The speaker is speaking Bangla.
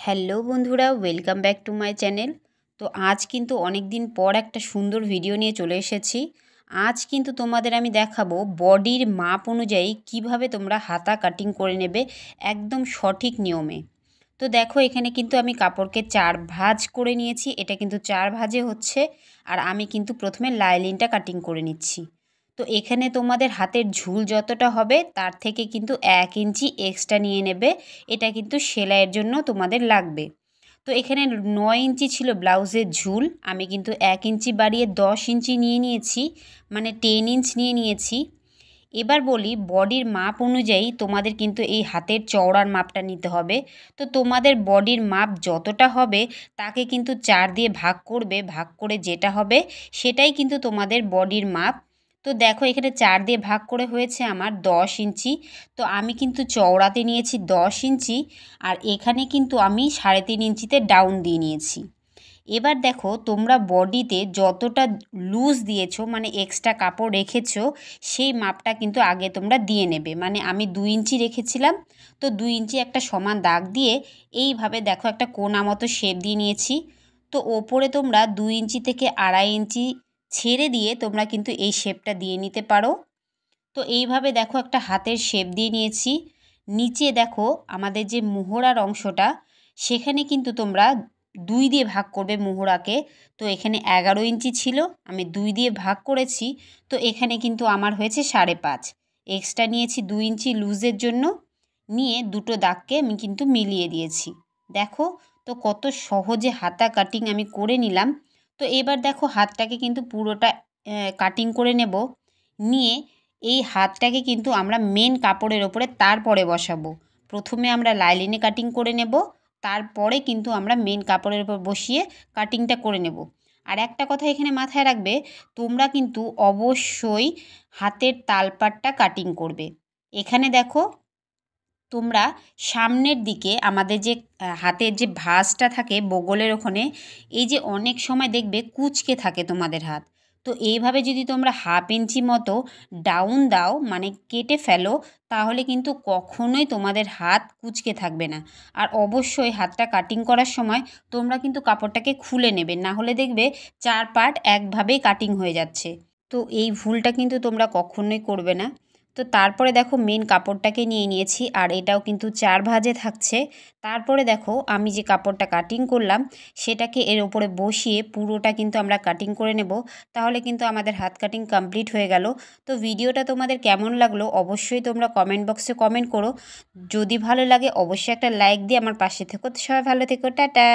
হ্যালো বন্ধুরা, welcome back to my channel. তো আজ কিন্তু অনেক দিন পর একটা সুন্দর ভিডিও নিয়ে চলে এসেছি। আজ কিন্তু তোমাদের আমি দেখাবো বডির মাপ অনুযায়ী কিভাবে তোমরা হাতা কাটিং করে নেবে একদম সঠিক নিয়মে। তো দেখো, এখানে কিন্তু আমি কাপড়কে 4 ভাঁজ করে নিয়েছি। এটা কিন্তু 4 ভাঁজে হচ্ছে। আর আমি কিন্তু প্রথমে লাইলিনটা কাটিং করে নিচ্ছি। তো এখানে তোমাদের হাতের ঝুল যতটা হবে তার থেকে কিন্তু 1 ইঞ্চি এক্সট্রা নিয়ে নেবে। এটা কিন্তু সেলাইয়ের জন্য তোমাদের লাগবে। তো এখানে 9 ইঞ্চি ছিল ব্লাউজের ঝুল, আমি কিন্তু 1 ইঞ্চি বাড়িয়ে 10 ইঞ্চি নিয়ে নিয়েছি, মানে 10 ইঞ্চ নিয়ে নিয়েছি। এবার বলি, বডির মাপ অনুযায়ী তোমাদের কিন্তু এই হাতের চওড়ার মাপটা নিতে হবে। তো তোমাদের বডির মাপ যতটা হবে তাকে কিন্তু 4 দিয়ে ভাগ করবে, ভাগ করে যেটা হবে সেটাই কিন্তু তোমাদের বডির মাপ। তো দেখো, এখানে 4 দিয়ে ভাগ করে হয়েছে আমার 10 ইঞ্চি। তো আমি কিন্তু চওড়াতে নিয়েছি 10 ইঞ্চি, আর এখানে কিন্তু আমি 3.5 ইঞ্চিতে ডাউন দিয়ে নিয়েছি। এবার দেখো, তোমরা বডিতে যতটা লুজ দিয়েছো, মানে এক্সট্রা কাপড় রেখেছো, সেই মাপটা কিন্তু আগে তোমরা দিয়ে নেবে। মানে আমি 2 ইঞ্চি রেখেছিলাম, তো 2 ইঞ্চি একটা সমান দাগ দিয়ে এইভাবে দেখো একটা কোনা মতো শেপ দিয়ে নিয়েছি। তো ওপরে তোমরা 2 ইঞ্চি থেকে 2.5 ইঞ্চি ছেড়ে দিয়ে তোমরা কিন্তু এই শেপটা দিয়ে নিতে পারো। তো এইভাবে দেখো একটা হাতের শেপ দিয়ে নিয়েছি। নিচে দেখো আমাদের যে মোহরার অংশটা, সেখানে কিন্তু তোমরা 2 দিয়ে ভাগ করবে মোহরাকে। তো এখানে 11 ইঞ্চি ছিল, আমি 2 দিয়ে ভাগ করেছি। তো এখানে কিন্তু আমার হয়েছে 5.5। এক্সট্রা নিয়েছি 2 ইঞ্চি লুজের জন্য, নিয়ে দুটো দাগকে আমি কিন্তু মিলিয়ে দিয়েছি। দেখো, তো কত সহজে হাতা কাটিং আমি করে নিলাম। তো এবার দেখো, হাতটাকে কিন্তু পুরোটা কাটিং করে নেব। নিয়ে এই হাতটাকে কিন্তু আমরা মেন কাপড়ের ওপরে তারপরে বসাবো। প্রথমে আমরা লাইলিনে কাটিং করে নেব, তারপরে কিন্তু আমরা মেন কাপড়ের ওপর বসিয়ে কাটিংটা করে নেব। আর একটা কথা এখানে মাথায় রাখবে, তোমরা কিন্তু অবশ্যই হাতের তালপাটটা কাটিং করবে। এখানে দেখো, তোমরা সামনের দিকে আমাদের যে হাতের যে ভাঁজটা থাকে বগলের ওখানে, এই যে অনেক সময় দেখবে কুঁচকে থাকে তোমাদের হাত। তো এইভাবে যদি তোমরা 1/2 ইঞ্চি মতো ডাউন দাও, মানে কেটে ফেলো, তাহলে কিন্তু কখনোই তোমাদের হাত কুঁচকে থাকবে না। আর অবশ্যই হাতটা কাটিং করার সময় তোমরা কিন্তু কাপড়টাকে খুলে নেবে, না হলে দেখবে 4 পার্ট একভাবেই কাটিং হয়ে যাচ্ছে। তো এই ভুলটা কিন্তু তোমরা কখনোই করবে না। তো তারপরে দেখো, মেন কাপড়টাকে নিয়ে নিয়েছি, আর এটাও কিন্তু 4 ভাঁজে থাকছে। তারপরে দেখো, আমি যে কাপড়টা কাটিং করলাম সেটাকে এর ওপরে বসিয়ে পুরোটা কিন্তু আমরা কাটিং করে নেব। তাহলে কিন্তু আমাদের হাত কাটিং কমপ্লিট হয়ে গেল। তো ভিডিওটা তোমাদের কেমন লাগলো অবশ্যই তোমরা কমেন্ট বক্সে কমেন্ট করো। যদি ভালো লাগে অবশ্যই একটা লাইক দিয়ে আমার পাশে থেকো। তো সবাই ভালো থেকো, টাটা।